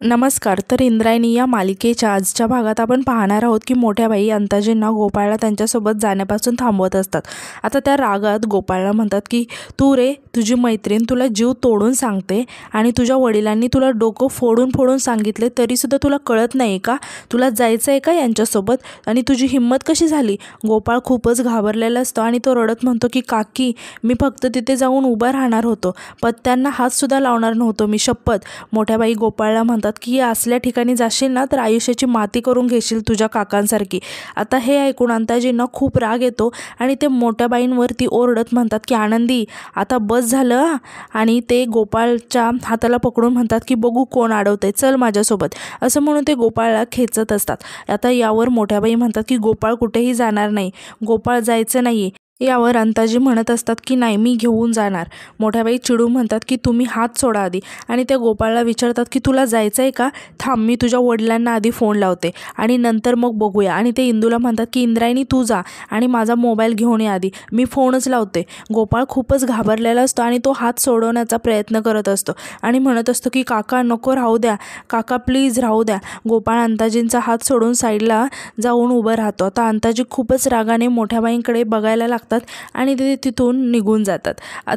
नमस्कार. तर इंद्रायणी या मालिकेच्या आजच्या भागात आपण पाहणार आहोत की मोठ्या बाई अंताजींना गोपाळला त्यांच्यासोबत जाण्यापासून थांबवत असतात. आता त्या रागात गोपाळला म्हणतात की तू रे, तुझी मैत्रीण तुला जीव तोडून सांगते आणि तुझ्या वडिलांनी तुला डोकं फोडून फोडून सांगितले तरीसुद्धा तुला कळत नाही का? तुला जायचं आहे का यांच्यासोबत? आणि तुझी हिंमत कशी झाली? गोपाळ खूपच घाबरलेला असतो आणि तो रडत म्हणतो की काकी, मी फक्त तिथे जाऊन उभा राहणार होतो, पत्त्यांना हातसुद्धा लावणार नव्हतो मी, शपथ. मोठ्या बाई गोपाळला म्हणतात की असल्या ठिकाणी जाशील ना तर आयुष्याची माती करून घेशील तुझ्या काकांसारखी. आता हे ऐकून अंताजींना खूप राग येतो आणि ते मोठ्या बाईंवरती ओरडत म्हणतात की आनंदी, आता बस झालं. आणि ते गोपाळच्या हाताला पकडून म्हणतात की बघू कोण अडवते, चल माझ्यासोबत, असं म्हणून ते गोपाळला खेचत असतात. आता यावर मोठ्या बाई म्हणतात की गोपाळ कुठेही जाणार नाही, गोपाळ जायचं नाही. यावर अंताजी म्हणत असतात की नाही, मी घेऊन जाणार. मोठ्याबाई चिडून म्हणतात की तुम्ही हात सोडा आधी. आणि त्या गोपाळला विचारतात की तुला जायचं आहे का? थांब, मी तुझ्या वडिलांना आधी फोन लावते आणि नंतर मग बघूया. आणि ते इंदूला म्हणतात की इंद्रायणी तू जा आणि माझा मोबाईल घेऊन ये आधी, मी फोनच लावते. गोपाळ खूपच घाबरलेला असतो आणि तो हात सोडवण्याचा प्रयत्न करत असतो आणि म्हणत असतो की काका नको, राहू द्या काका, प्लीज राहू द्या. गोपाळ अंताजींचा हात सोडून साईडला जाऊन उभं राहतो. आता अंताजी खूपच रागाने मोठ्याबाईंकडे बघायला लागतात आणि ते तिथून निघून जातात.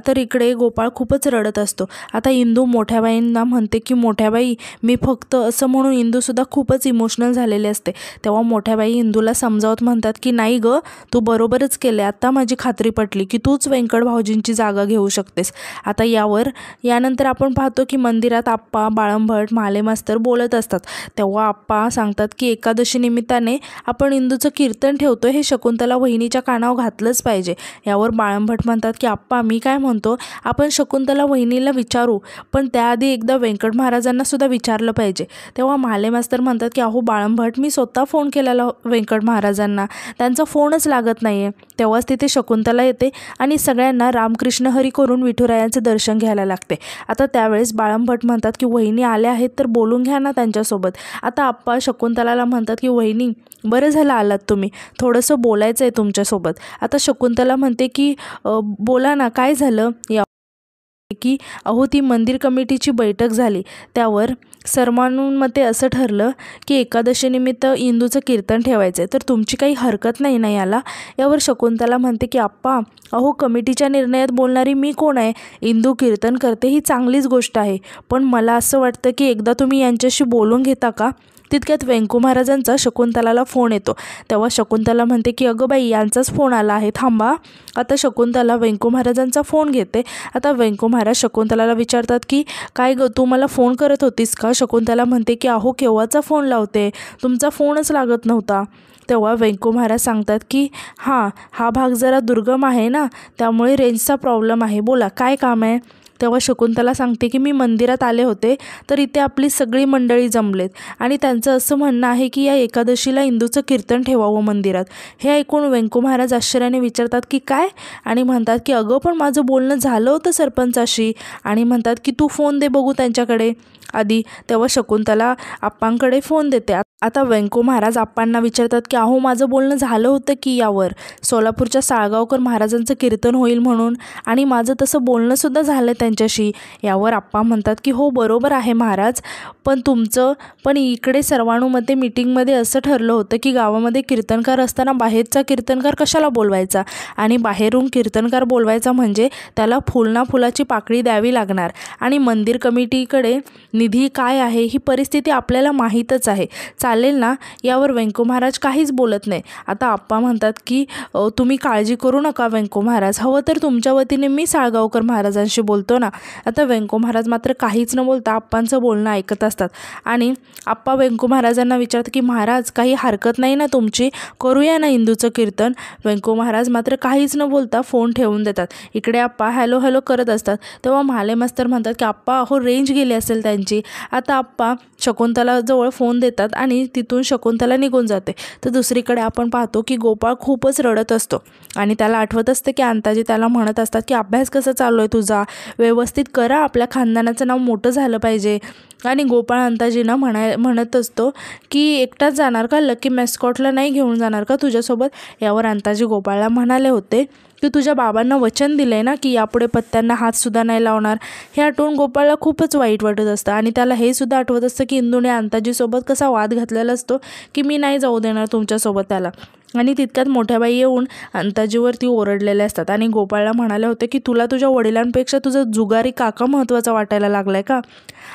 तर इकडे गोपाळ खूपच रडत असतो. आता इंदू मोठ्याबाईंना म्हणते की मोठ्याबाई, मी फक्त, असं म्हणून इंदूसुद्धा खूपच इमोशनल झालेली असते. तेव्हा मोठ्याबाई इंदूला समजावत म्हणतात की नाही ग, तू बरोबरच केले, आता माझी खात्री पटली की तूच व्यंकट भाऊजींची जागा घेऊ शकतेस. आता यानंतर आपण पाहतो की मंदिरात आप्पा, बाळंभट, माले मास्तर बोलत असतात. तेव्हा आप्पा सांगतात की एकादशी निमित्ताने आपण इंदूचं कीर्तन ठेवतो, हे शकुंतला वहिनीच्या कानावर घातलंच पाहिजे. यावर बाळंभट म्हणतात की आप्पा, मी काय म्हणतो, आपण शकुंतला वहिनीला विचारू, पण त्याआधी एकदा व्यंकट महाराजांना सुद्धा विचारलं पाहिजे. तेव्हा माले मास्तर म्हणतात की अहो बाळंभट, मी स्वतः फोन केलेला व्यंकट महाराजांना, त्यांचा फोनच लागत नाही आहे. तेव्हाच तिथे शकुंतला येते आणि सगळ्यांना रामकृष्ण हरी करून विठुरायांचं दर्शन घ्यायला लागते. आता त्यावेळेस बाळंभट म्हणतात की वहिनी आल्या आहेत तर बोलून घ्या ना त्यांच्यासोबत. आता आप्पा शकुंतलाला म्हणतात की वहिनी, बरं झालं आलात तुम्ही, थोडंसं बोलायचं आहे तुमच्यासोबत. आता शकुंतला म्हणते की बोला ना, काय झालं? की अहो ती मंदिर कमिटीची बैठक झाली, त्यावर सर्वानुमते असं ठरलं की एकादशीनिमित्त इंदूचं कीर्तन ठेवायचं आहे, तर तुमची काही हरकत नाही ना याला? यावर शकुंतला म्हणते की आप्पा, अहो कमिटीच्या निर्णयात बोलणारी मी कोण आहे? इंदू कीर्तन करते ही चांगलीच गोष्ट आहे, पण मला असं वाटतं की एकदा तुम्ही यांच्याशी बोलून घेता का? तितक्यात व्यंकू महाराजांचा शकुंतलाला फोन येतो. तेव्हा शकुंतला म्हणते की अगं बाई, यांचाच फोन आला आहे, थांबा. आता शकुंतला व्यंकू महाराजांचा फोन घेते. आता व्यंकू महाराज शकुंतलाला विचारतात की काय गं, तू मला फोन करत होतीस का? शकुंतला म्हणते की अहो केव्हाचा फोन लावते, तुमचा फोनच लागत नव्हता. तेव्हा व्यंकू महाराज सांगतात की हा भाग जरा दुर्गम आहे ना, त्यामुळे रेंजचा प्रॉब्लेम आहे, बोला काय काम आहे? तेव्हा शकुंतला सांगते की मी मंदिरात आले होते, तर इथे आपली सगळी मंडळी जमलेत आणि त्यांचं असं म्हणणं आहे की या एकादशीला इंदूचं कीर्तन ठेवावं मंदिरात. हे ऐकून व्यंकू महाराज आश्चर्याने विचारतात की काय? आणि म्हणतात की अगं पण माझं बोलणं झालं होतं सरपंचाशी. आणि म्हणतात की तू फोन दे बघू त्यांच्याकडे आधी. तेव्हा शकुंतला आप्पांकडे फोन देते. आता व्यंकू महाराज आप्पांना विचारतात की अहो माझं बोलणं झालं होतं की यावर सोलापूरच्या साळगावकर महाराजांचं कीर्तन होईल म्हणून, आणि माझं तसं बोलणंसुद्धा झालं त्यांच्याशी. यावर आप्पा म्हणतात की हो बरोबर आहे महाराज, पण इकडे सर्वानुमते मीटिंगमध्ये असं ठरलं होतं की गावामध्ये कीर्तनकार असताना बाहेरचा कीर्तनकार कशाला बोलवायचा, आणि बाहेरून कीर्तनकार बोलवायचा म्हणजे त्याला फुलाची पाकळी द्यावी लागणार, आणि मंदिर कमिटीकडे निधी काय आहे ही परिस्थिती आपल्याला माहीतच आहे, चालेल ना? यावर व्यंकू महाराज काहीच बोलत नाही. आता आप्पा म्हणतात की तुम्ही काळजी करू नका व्यंकू महाराज, हवं तर तुमच्या वतीने मी साळगावकर महाराजांशी बोलतो ना. आता व्यंकू महाराज मात्र काहीच न बोलता आप्पांचं बोलणं ऐकत असतात आणि आप्पा व्यंकू महाराजांना विचारतात की महाराज काही हरकत नाही ना तुमची, करूया ना इंदूचं कीर्तन? व्यंकू महाराज मात्र काहीच न बोलता फोन ठेवून देतात. इकडे आप्पा हॅलो हॅलो करत असतात. तेव्हा माले मास्तर म्हणतात की आप्पा अहो रेंज गेली असेल त्यांची. आता आप्पा शकुंतला जवळ फोन देतात आणि तिथून शकुंतला निघून जाते. तर दुसरीकडे आपण पाहतो की गोपाळ खूपच रडत असतो आणि त्याला आठवत असते की अंताजी त्याला म्हणत असतात की अभ्यास कसा चालू आहे तुझा, व्यवस्थित करा, आपल्या खानदानाचं नाव मोठं झालं पाहिजे. आणि गोपाळ अंताजींना म्हणत असतो की एकटाच जाणार का, लकी मॅस्कॉटला नाही घेऊन जाणार का तुझ्यासोबत? यावर अंताजी गोपाळला म्हणाले होते की तुझ्या बाबांना वचन दिलं आहे ना की यापुढे पत्त्यांना हातसुद्धा नाही लावणार. हे आठवून गोपाळला खूपच वाईट वाटत असतं आणि त्याला हे सुद्धा आठवत असतं की इंदूने अंताजीसोबत कसा वाद घातलेला असतो की मी नाही जाऊ देणार तुमच्यासोबत त्याला. आणि तितक्यात मोठ्या बाई येऊन अंताजीवरती ओरडलेले असतात आणि गोपाळला म्हणाले होते की तुला तुझ्या वडिलांपेक्षा तुझा जुगारी काका महत्त्वाचा वाटायला लागलाय का.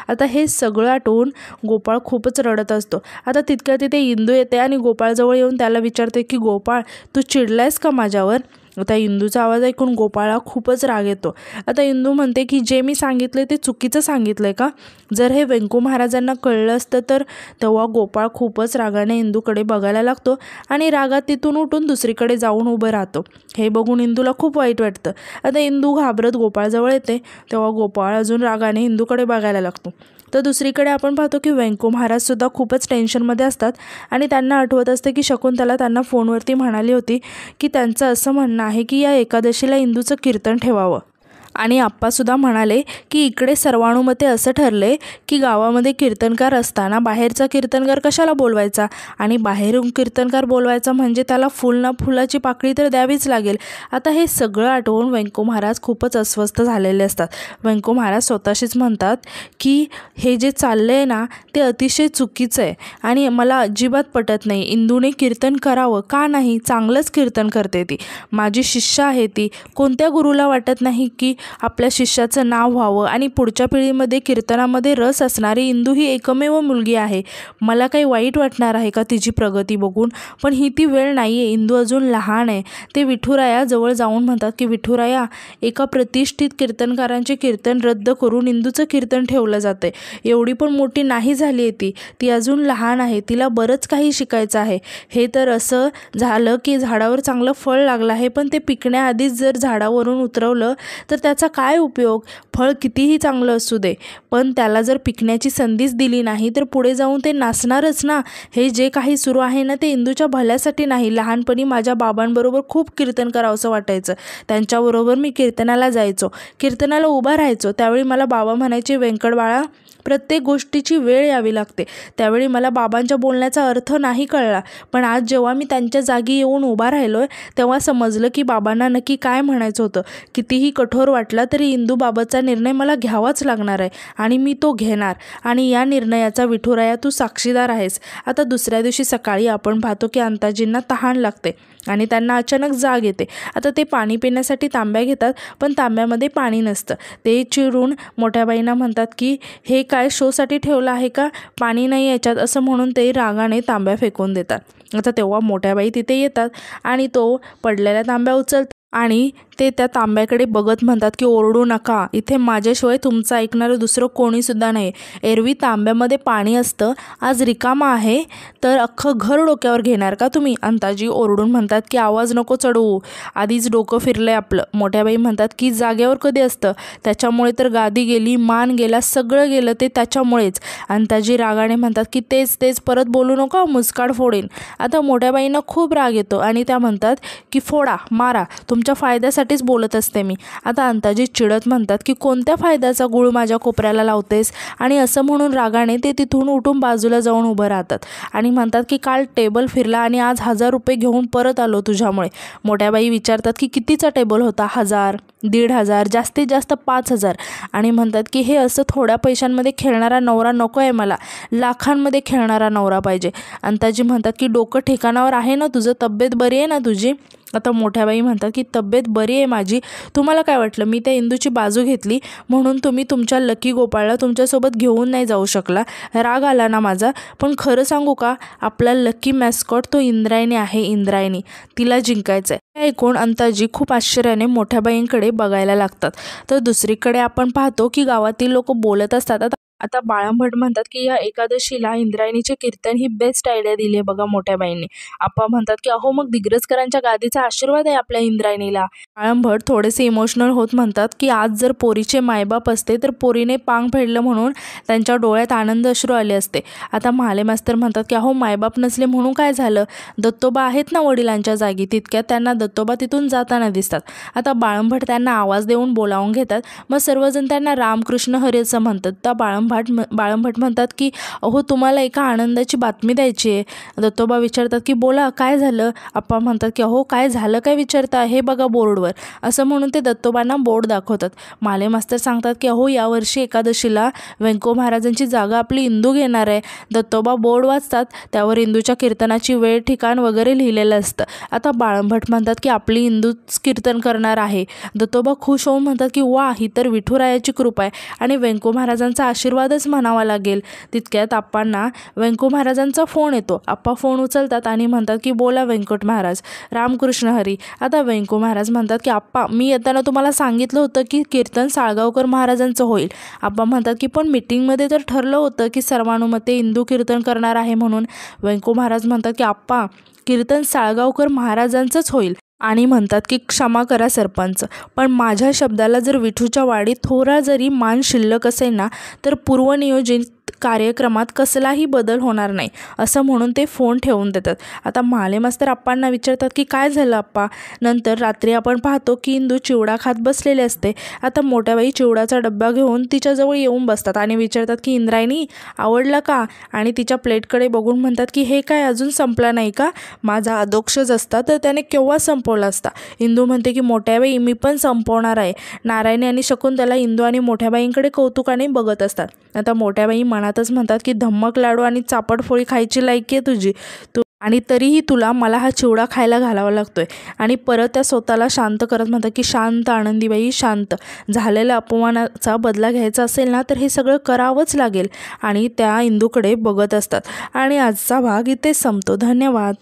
आता हे सगळं आठवून गोपाळ खूपच रडत असतो. आता तितक्यात तिथे इंदू येते आणि गोपाळजवळ येऊन त्याला विचारते की गोपाळ तू चिडलायस का माझ्यावर. आता इंदूचा आवाज ऐकून गोपाळला खूपच राग येतो. आता इंदू म्हणते की जे मी सांगितलं ते चुकीचं सांगितलंय का. जर हे व्यंकू महाराजांना कळलं असतं तर. तेव्हा गोपाळ खूपच रागाने इंदूकडे बघायला लागतो आणि रागात तिथून उठून दुसरीकडे जाऊन उभं राहतो. हे बघून इंदूला खूप वाईट वाटतं. आता इंदू घाबरत गोपाळजवळ येते. तेव्हा गोपाळ अजून रागाने इंदूकडे बघायला लागतो. तर दुसरीकडे आपण पाहतो की व्यंकू महाराजसुद्धा खूपच टेन्शनमध्ये असतात आणि त्यांना आठवत असतं की शकुंतला त्यांना फोनवरती म्हणाली होती की त्यांचं असं म्हणणं आहे की या एकादशीला इंदूचं कीर्तन ठेवावं. आणि आप्पासुद्धा म्हणाले की इकडे सर्वानुमते असं ठरले की गावामध्ये कीर्तनकार असताना बाहेरचा कीर्तनकार कशाला बोलवायचा आणि बाहेरून कीर्तनकार बोलवायचा म्हणजे त्याला फुल ना फुलाची पाकळी तर द्यावीच लागेल. आता हे सगळं आठवून व्यंकू महाराज खूपच अस्वस्थ झालेले असतात. व्यंकू महाराज स्वतःशीच म्हणतात की हे जे चाललं आहे ना ते अतिशय चुकीचं आहे आणि मला अजिबात पटत नाही. इंदूने कीर्तन करावं का नाही. चांगलंच कीर्तन करते ती. माझी शिष्य आहे ती. कोणत्या गुरुला वाटत नाही की आपल्या शिष्याचं नाव व्हावं आणि पुढच्या पिढीमध्ये कीर्तनामध्ये रस असणारी इंदू ही एकमेव मुलगी आहे. मला काही वाईट वाटणार आहे का तिची प्रगती बघून. पण ही ती वेळ नाही आहे. इंदू अजून लहान आहे. ते विठुरायाजवळ जाऊन म्हणतात की विठुराया एका प्रतिष्ठित कीर्तनकारांचे कीर्तन रद्द करून इंदूचं कीर्तन ठेवलं जातं आहे. एवढी पण मोठी नाही झाली आहे ती अजून लहान आहे. तिला बरंच काही शिकायचं आहे. हे तर असं झालं की झाडावर चांगलं फळ लागलं आहे पण ते पिकण्याआधीच जर झाडावरून उतरवलं तर त्याचा काय उपयोग. फळ कितीही चांगलं असू दे पण त्याला जर पिकण्याची संधीच दिली नाही तर पुढे जाऊन ते नासणारच ना. हे जे काही सुरू आहे ना ते इंदूच्या भल्यासाठी नाही. लहानपणी माझ्या बाबांबरोबर खूप कीर्तन करावंसं वाटायचं. त्यांच्याबरोबर मी कीर्तनाला जायचो. कीर्तनाला उभा राहायचो. त्यावेळी मला बाबा म्हणायचे व्यंकट बाळा प्रत्येक गोष्टीची वेळ यावी लागते. त्यावेळी मला बाबांच्या बोलण्याचा अर्थ नाही कळला. पण आज जेव्हा मी त्यांच्या जागी येऊन उभा राहिलोय तेव्हा समजलं की बाबांना नक्की काय म्हणायचं होतं. कितीही कठोर वाटला तरी इंदूबाबतचा निर्णय मला घ्यावाच लागणार आहे आणि मी तो घेणार आणि या निर्णयाचा विठुराया तू साक्षीदार आहेस. आता दुसऱ्या दिवशी सकाळी आपण पाहतो की अंताजींना तहान लागते आणि त्यांना अचानक जाग येते. आता ते पाणी पिण्यासाठी तांब्या घेतात पण तांब्यामध्ये पाणी नसतं. ते चिरून मोठ्या बाईंना म्हणतात की हे काय शोसाठी ठेवलं आहे का. पाणी नाही याच्यात असं म्हणून ते रागाने तांब्या फेकून देतात. आता तेव्हा मोठ्या बाई तिथे येतात आणि तो पडलेल्या तांब्या उचलतात आणि ते त्या तांब्याकडे बघत म्हणतात की ओरडू नका. इथे माझ्याशिवाय तुमचं ऐकणारं दुसरं कोणीसुद्धा नाही. एरवी तांब्यामध्ये पाणी असतं. आज रिकामा आहे तर अख्खं घर डोक्यावर घेणार का तुम्ही. अंताजी ओरडून म्हणतात की आवाज नको चढवू. आधीच डोकं फिरलंय आपलं. मोठ्याबाई म्हणतात की जागेवर कधी असतं. त्याच्यामुळे तर गादी गेली मान गेला सगळं गेलं ते त्याच्यामुळेच. अंताजी रागाने म्हणतात की तेच परत बोलू नका मुस्काड फोडेन. आता मोठ्याबाईंना खूप राग येतो आणि त्या म्हणतात की फोडा मारा तुमच्या फायद्यासाठीच बोलत असते मी. आता अंताजी चिडत म्हणतात की कोणत्या फायद्याचा गुळ माझ्या कोपऱ्याला लावतेस आणि असं म्हणून रागाने ते तिथून उठून बाजूला जाऊन उभं राहतात आणि म्हणतात की काल टेबल फिरला आणि आज 1000 रुपये घेऊन परत आलो तुझ्यामुळे. मोठ्याबाई विचारतात की कितीचा टेबल होता. 1000 1500 जास्तीत जास्त 5000 आणि म्हणतात की हे असं थोड्या पैशांमध्ये खेळणारा नवरा नको आहे मला. लाखांमध्ये खेळणारा नवरा पाहिजे. अंताजी म्हणतात की डोकं ठिकाणावर आहे ना तुझं. तब्येत बरी आहे ना तुझी. आता मोठ्याबाई म्हणतात की तब्येत बरी आहे माझी. तुम्हाला काय वाटलं मी त्या इंदूची बाजू घेतली म्हणून तुम्ही तुमच्या लकी गोपाळला तुमच्यासोबत घेऊन नाही जाऊ शकला. राग आला ना माझा. पण खरं सांगू का आपला लकी मॅस्कॉट तो इंद्रायणी आहे. इंद्रायणी तिला जिंकायचं आहे. हे ऐकून अंताजी खूप आश्चर्याने मोठ्याबाईंकडे बघायला लागतात. तर दुसरीकडे आपण पाहतो की गावातील लोक बोलत असतात. आता बाळंभट म्हणतात की या एकादशीला इंद्रायणीचे कीर्तन ही बेस्ट आयडिया दिली आहे बघा मोठ्याबाईंनी. आप्पा म्हणतात की अहो मग दिग्रजकरांच्या गादीचा आशीर्वाद आहे आपल्या इंद्रायणीला. बाळंभट थोडेसे इमोशनल होत म्हणतात की आज जर पोरीचे मायबाप असते तर पोरीने पांग फेडलं म्हणून त्यांच्या डोळ्यात आनंद अश्रू आले असते. आता महाले मास्तर म्हणतात की अहो मायबाप नसले म्हणून काय झालं. दत्तोबा आहेत ना वडिलांच्या जागी. तितक्यात त्यांना दत्तोबा तिथून जाताना दिसतात. आता बाळंभट त्यांना आवाज देऊन बोलावून घेतात. मग सर्वजण त्यांना रामकृष्ण हरी असं म्हणतात. त्या बाळंभट बाळंभट म्हणतात की अहो तुम्हाला एका आनंदाची बातमी द्यायची आहे। दत्तोबा विचारतात की बोला काय झालं। आप्पा म्हणतात की अहो काय झालं काय विचारता, हे बघा बोर्डवर, असं म्हणून ते दत्तोबांना बोर्ड दाखवतात। माले मास्तर सांगतात की अहो यावर्षी एकादशीला व्यंको महाराजांची जागा आपली इंदू घेणार आहे। दत्तोबा बोर्ड वाचतात, त्यावर इंदूच्या कीर्तनाची वेळ ठिकाण वगैरे लिहिलेलं असतं। आता बाळंभट म्हणतात की आपली इंदूच कीर्तन करणार आहे। दत्तोबा खुश होऊन म्हणतात की वा, ही तर विठुरायाची कृपा आहे आणि व्यंको महाराजांचा आशीर्वादच म्हणावा लागेल। तितक्यात आप्पांना व्यंको महाराजांचा फोन येतो। आप्पा फोन उचलतात आणि म्हणतात की बोला व्यंकट महाराज, रामकृष्ण हरी। आता व्यंको महाराज म्हणतात की आप्पा मी येताना तुम्हाला सांगितलं होतं की कीर्तन साळगावकर महाराजांचं होईल। आप्पा म्हणतात की पण मीटिंगमध्ये तर ठरलं होतं की सर्वानुमते इंदू कीर्तन करणार आहे म्हणून। व्यंको महाराज म्हणतात की आप्पा कीर्तन साळगावकर महाराजांचंच होईल आणि म्हणतात की क्षमा करा सरपंच, पण माझ्या शब्दाला जर विठूच्या वाडीत थोडा जरी मान शिल्लक असेल ना तर पूर्वनियोजित कार्यक्रमात कसलाही बदल होणार नाही, असं म्हणून ते फोन ठेवून देतात। आता माले मास्तर आप्पांना विचारतात की काय झालं आप्पा। नंतर रात्री आपण पाहतो की इंदू चिवडा खात बसलेले असते। आता मोठ्याबाई चिवडाचा डब्बा घेऊन तिच्याजवळ येऊन बसतात आणि विचारतात की इंद्रायणी आवडला का, आणि तिच्या प्लेटकडे बघून म्हणतात की हे काय अजून संपला नाही का, माझा अदोक्षज असता तर त्याने केव्हा संपवला असता। इंदू म्हणते की मोठ्याबाई मी पण संपवणार आहे। नारायणी आणि शकुंतला इंदू आणि मोठ्याबाईंकडे कौतुकाने बघत असतात। आता मोठ्याबाई मनातच म्हणतात की धम्मक लाडू आणि चापटफोळी खायची लायकी आहे तुझी, आणि तरीही तुला मला हा चिवडा खायला घालावा लागतोय। आणि परत त्या स्वतःला शांत करत म्हणतात की शांत आनंदीबाई शांत, झालेल्या अपमानाचा बदला घ्यायचा असेल ना तर हे सगळं करावंच लागेल। आणि त्या इंदूकडे बघत असतात आणि आजचा भाग इथे संपतो। धन्यवाद।